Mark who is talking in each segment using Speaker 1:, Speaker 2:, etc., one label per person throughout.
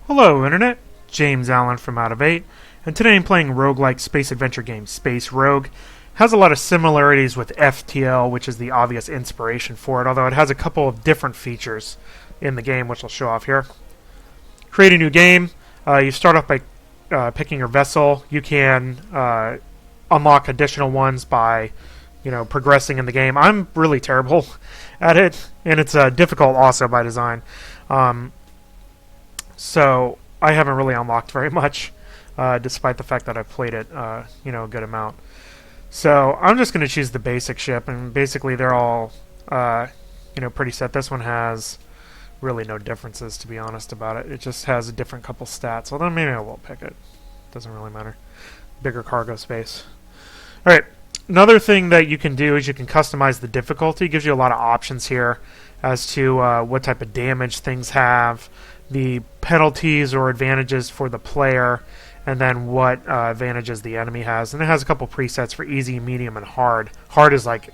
Speaker 1: Hello Internet, James Allen from Out of 8, and today I'm playing roguelike space adventure game Space Rogue. It has a lot of similarities with FTL, which is the obvious inspiration for it, although it has a couple of different features in the game, which I'll show off here. Create a new game. You start off by picking your vessel. You can unlock additional ones by progressing in the game. I'm really terrible at it, and it's difficult also by design. So I haven't really unlocked very much, despite the fact that I've played it, a good amount. So I'm just going to choose the basic ship, and basically they're all, pretty set. This one has really no differences, to be honest about it. It just has a different couple stats. Although maybe I will pick it. Doesn't really matter. Bigger cargo space. All right. Another thing that you can do is you can customize the difficulty. It gives you a lot of options here as to what type of damage things have, the penalties or advantages for the player, and then what advantages the enemy has. And it has a couple presets for easy, medium, and hard. Hard is like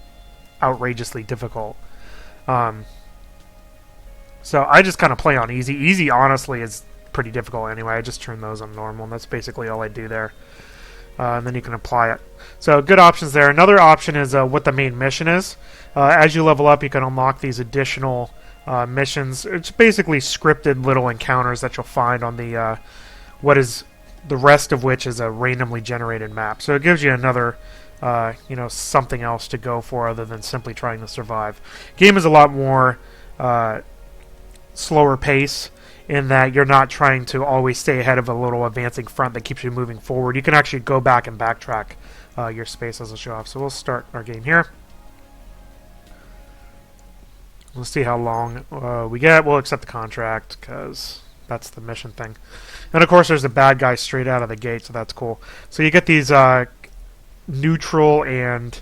Speaker 1: outrageously difficult. So I just kind of play on easy. Easy, honestly, is pretty difficult anyway. I just turn those on normal, and that's basically all I do there. And then you can apply it. So good options there. Another option is what the main mission is. As you level up, you can unlock these additional missions. It's basically scripted little encounters that you'll find on the what is the rest of which is a randomly generated map. So it gives you another something else to go for other than simply trying to survive. Game is a lot more slower pace in that you're not trying to always stay ahead of a little advancing front that keeps you moving forward. You can actually go back and backtrack your space as a show off. So we'll start our game here. We'll see how long we get. We'll accept the contract because that's the mission thing. And of course there's a bad guy straight out of the gate, so that's cool. So you get these neutral and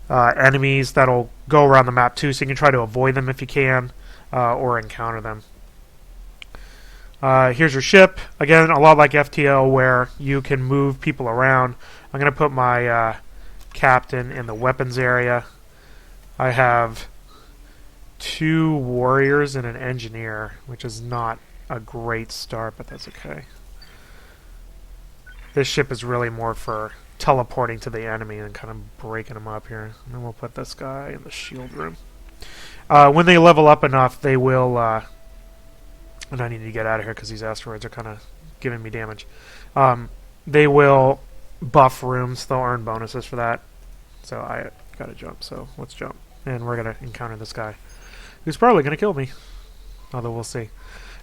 Speaker 1: enemies that'll go around the map too, so you can try to avoid them if you can, or encounter them. Here's your ship. Again, a lot like FTL where you can move people around. I'm going to put my captain in the weapons area. I have 2 warriors and an engineer, which is not a great start, but that's okay. This ship is really more for teleporting to the enemy and kind of breaking them up here. And then we'll put this guy in the shield room. When they level up enough, they will... and I need to get out of here because these asteroids are kind of giving me damage. They will buff rooms. They'll earn bonuses for that. So I got to jump, so let's jump. And we're going to encounter this guy, who's probably going to kill me, although we'll see.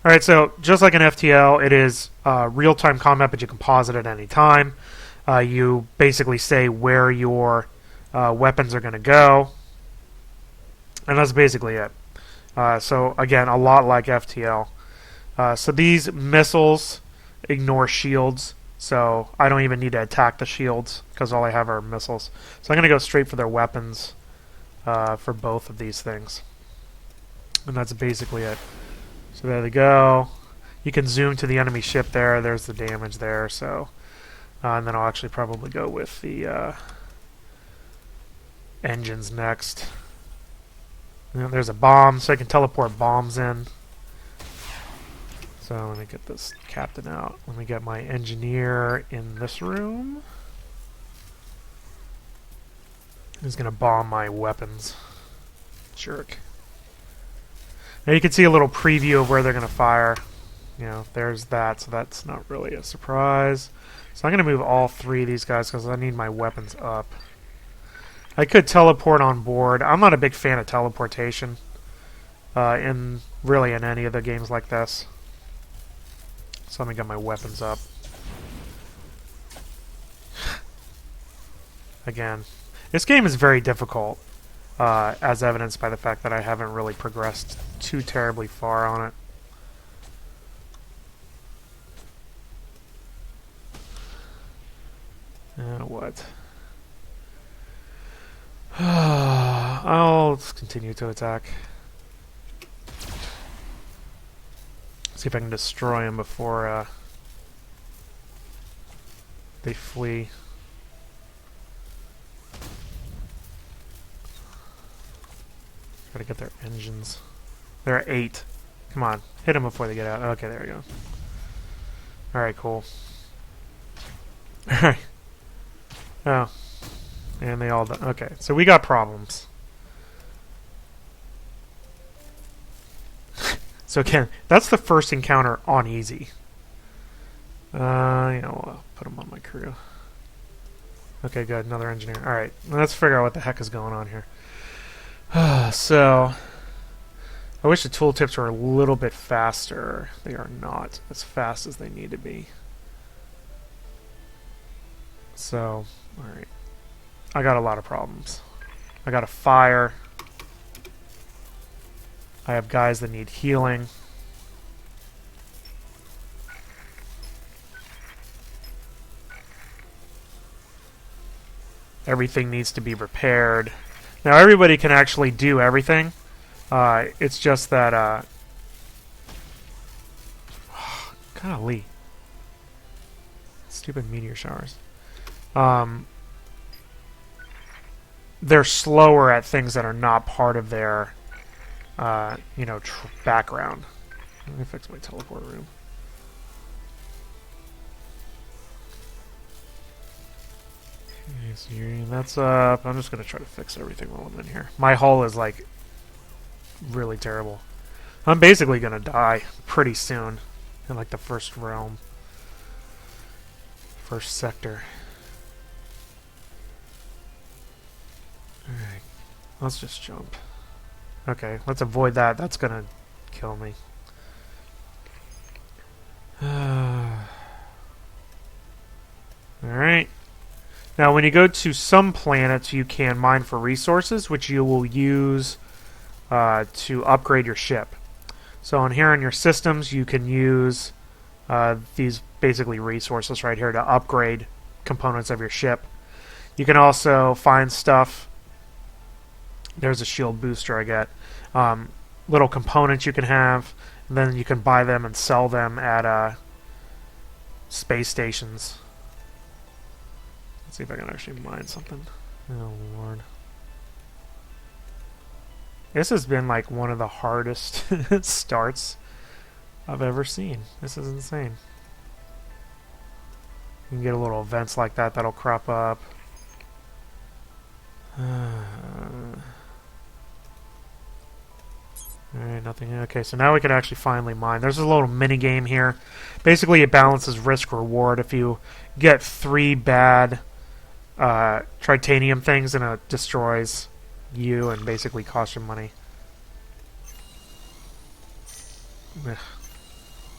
Speaker 1: Alright, so just like in FTL, it is real-time combat, but you can pause it at any time. You basically say where your weapons are going to go, and that's basically it. So again, a lot like FTL. So these missiles ignore shields, so I don't even need to attack the shields because all I have are missiles. So I'm going to go straight for their weapons for both of these things. And that's basically it. So there they go. You can zoom to the enemy ship there. There's the damage there. So, and then I'll actually probably go with the engines next. And there's a bomb, so I can teleport bombs in. So let me get this captain out. Let me get my engineer in this room. He's going to bomb my weapons. Jerk. Now you can see a little preview of where they're going to fire. There's that, so that's not really a surprise. So I'm going to move all 3 of these guys because I need my weapons up. I could teleport on board. I'm not a big fan of teleportation in any of the games like this. So let me get my weapons up. Again, this game is very difficult, as evidenced by the fact that I haven't really progressed too terribly far on it. And what? I'll continue to attack. See if I can destroy them before they flee. Gotta get their engines. There are 8. Come on, hit them before they get out. Okay, there we go. Alright, cool. Alright. Oh. And they all... Okay, so we got problems. So again, that's the first encounter on easy. I'll put them on my crew. Okay, good. Another engineer. Alright, let's figure out what the heck is going on here. So, I wish the tooltips were a little bit faster. They are not as fast as they need to be. So, alright. I got a lot of problems. I got a fire. I have guys that need healing. Everything needs to be repaired. Now everybody can actually do everything. It's just that, golly. Stupid meteor showers. They're slower at things that are not part of their, background. Let me fix my teleport room. Okay, so that's up. I'm just going to try to fix everything while I'm in here. My hull is, like, really terrible. I'm basically going to die pretty soon in, like, the first realm. First sector. Alright. Let's just jump. Okay, let's avoid that. That's going to kill me. Alright. Now, when you go to some planets, you can mine for resources, which you will use to upgrade your ship. So on here in your systems, you can use these basically resources right here to upgrade components of your ship. You can also find stuff. There's a shield booster I get. Little components you can have, and then you can buy them and sell them at space stations. Let's see if I can actually mine something. Oh, Lord. This has been like one of the hardest starts I've ever seen. This is insane. You can get a little events like that that'll crop up. Alright, nothing. Okay, so now we can actually finally mine. There's a little mini game here. Basically, it balances risk-reward. If you get 3 bad titanium things, and it destroys you and basically costs you money. Well,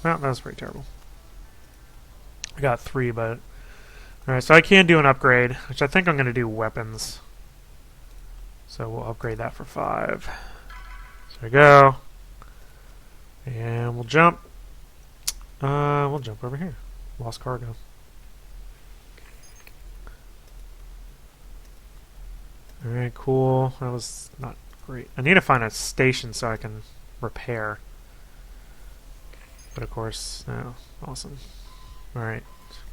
Speaker 1: that was pretty terrible. I got 3, but... Alright, so I can do an upgrade, which I think I'm going to do weapons. So we'll upgrade that for 5. So we go. And we'll jump. We'll jump over here. Lost cargo. Alright, cool. That was not great. I need to find a station so I can repair. But of course, oh, awesome. Alright,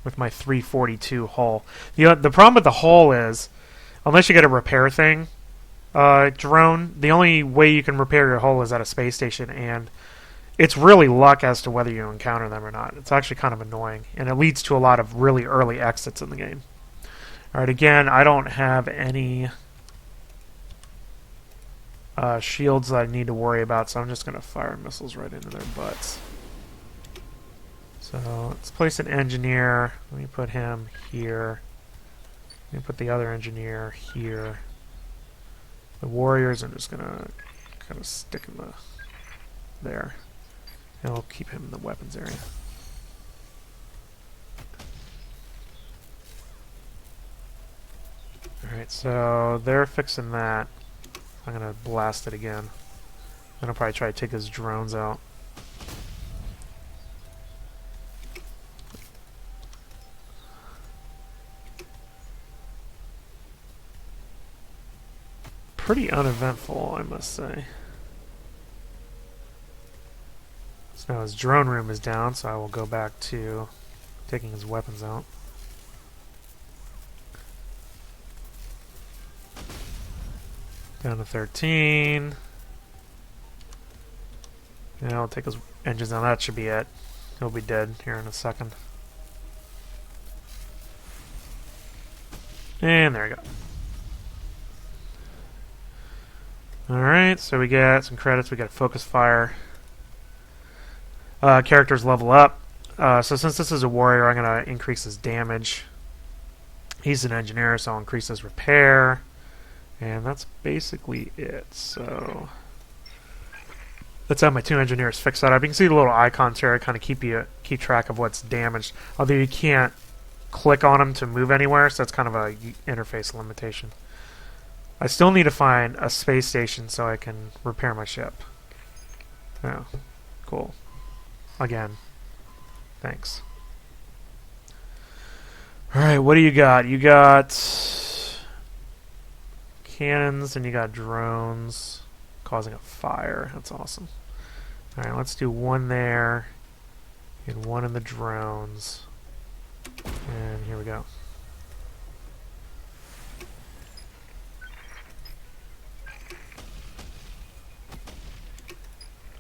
Speaker 1: with my 342 hull. The problem with the hull is, unless you get a repair thing, drone, the only way you can repair your hull is at a space station, and it's really luck as to whether you encounter them or not. It's actually kind of annoying, and it leads to a lot of really early exits in the game. Alright, again, I don't have any shields that I need to worry about, so I'm just going to fire missiles right into their butts. So let's place an engineer. Let me put him here. Let me put the other engineer here. The warriors, I'm just going to kind of stick in there. And I'll keep him in the weapons area. Alright, so they're fixing that. I'm going to blast it again. Then I'll probably try to take his drones out. Pretty uneventful, I must say. So now his drone room is down, so I will go back to taking his weapons out. Down to 13. And I'll take his engines down. That should be it. He'll be dead here in a second. And there we go. Alright, so we get some credits. We get a focus fire. Characters level up. So since this is a warrior, I'm going to increase his damage. He's an engineer, so I'll increase his repair. And that's basically it. So let's have my 2 engineers fix that up. You can see the little icons here. I kind of keep track of what's damaged. Although you can't click on them to move anywhere, so that's kind of a interface limitation. I still need to find a space station so I can repair my ship. Oh, cool. Again, thanks. Alright, what do you got? You got cannons and you got drones causing a fire. That's awesome. Alright, let's do one there and one in the drones. And here we go.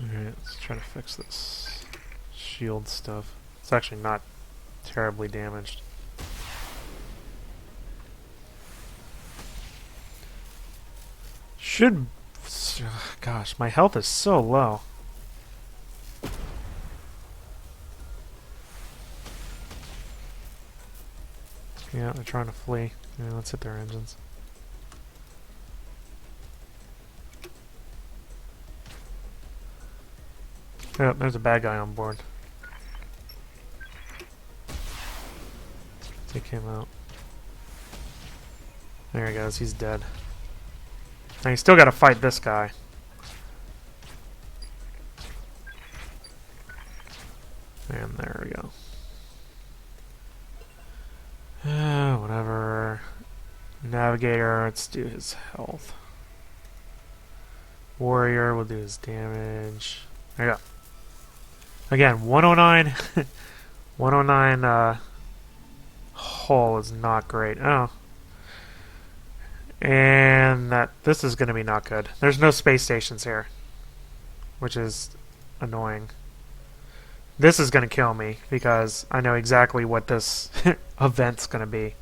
Speaker 1: Alright, let's try to fix this shield stuff. It's actually not terribly damaged. Should... Gosh, my health is so low. Yeah, they're trying to flee. Yeah, let's hit their engines. Oh, there's a bad guy on board. Take him out. There he goes, he's dead. Now you still gotta fight this guy. And there we go. Whatever. Navigator, let's do his health. Warrior, we'll do his damage. There you go. Again, 109. 109 hull is not great. Oh. And this is going to be not good. There's no space stations here, which is annoying. This is going to kill me because I know exactly what this event's going to be.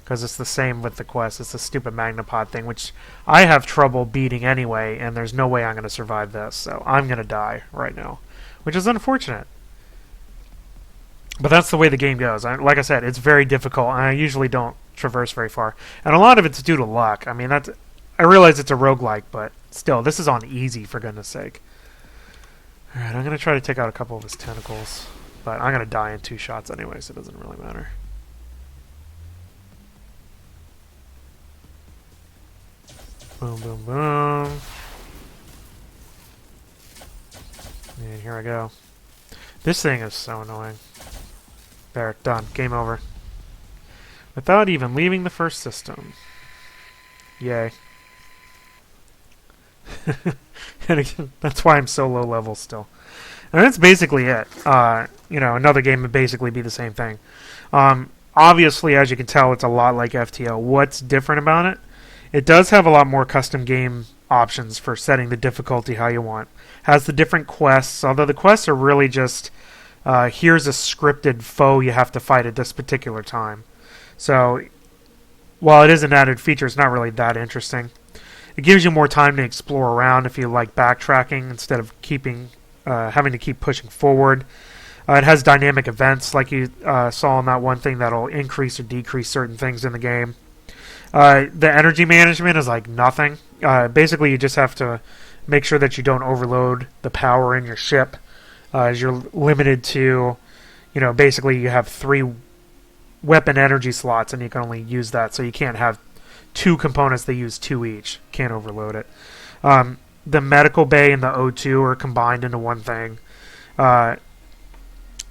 Speaker 1: Because it's the same with the quest. It's the stupid magnapod thing, which I have trouble beating anyway, and there's no way I'm going to survive this. So I'm going to die right now, which is unfortunate. But that's the way the game goes. Like I said, it's very difficult, and I usually don't traverse very far. And a lot of it's due to luck. I mean, I realize it's a roguelike, but still, this is on easy, for goodness sake. Alright, I'm going to try to take out a couple of his tentacles, but I'm going to die in 2 shots anyway, so it doesn't really matter. Boom, boom, boom. And here I go. This thing is so annoying. There, done. Game over. Without even leaving the first system. Yay. And again, that's why I'm so low level still. And that's basically it. Another game would basically be the same thing. Obviously, as you can tell, it's a lot like FTL. What's different about it? It does have a lot more custom game options for setting the difficulty how you want. Has the different quests, although the quests are really just, here's a scripted foe you have to fight at this particular time. So, while it is an added feature, it's not really that interesting. It gives you more time to explore around if you like backtracking instead of having to keep pushing forward. It has dynamic events like you saw in that one thing that'll increase or decrease certain things in the game. The energy management is like nothing. Basically, you just have to make sure that you don't overload the power in your ship. As you're limited to, basically you have 3 weapon energy slots and you can only use that, so you can't have 2 components that use 2 each. Can't overload it. The medical bay and the O2 are combined into one thing.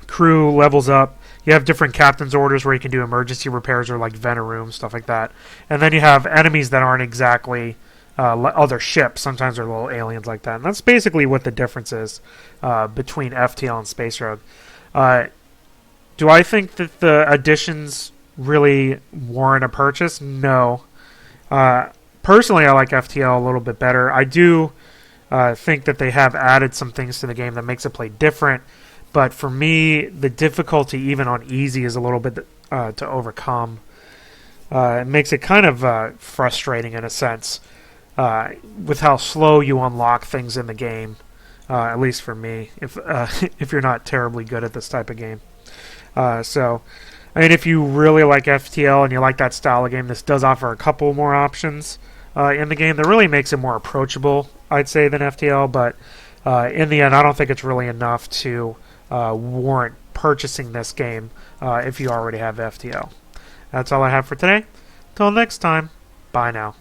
Speaker 1: Crew levels up. You have different captain's orders where you can do emergency repairs or like vent a room, stuff like that. And then you have enemies that aren't exactly other ships. Sometimes they're little aliens like that. And that's basically what the difference is between FTL and Space Rogue. Do I think that the additions really warrant a purchase? No. Personally, I like FTL a little bit better. I do think that they have added some things to the game that makes it play different. But for me, the difficulty, even on easy, is a little bit to overcome. It makes it kind of frustrating in a sense with how slow you unlock things in the game. At least for me, if if you're not terribly good at this type of game. So, I mean, if you really like FTL and you like that style of game, this does offer a couple more options in the game that really makes it more approachable, I'd say, than FTL. But in the end, I don't think it's really enough to warrant purchasing this game if you already have FTL. That's all I have for today. Till next time, bye now.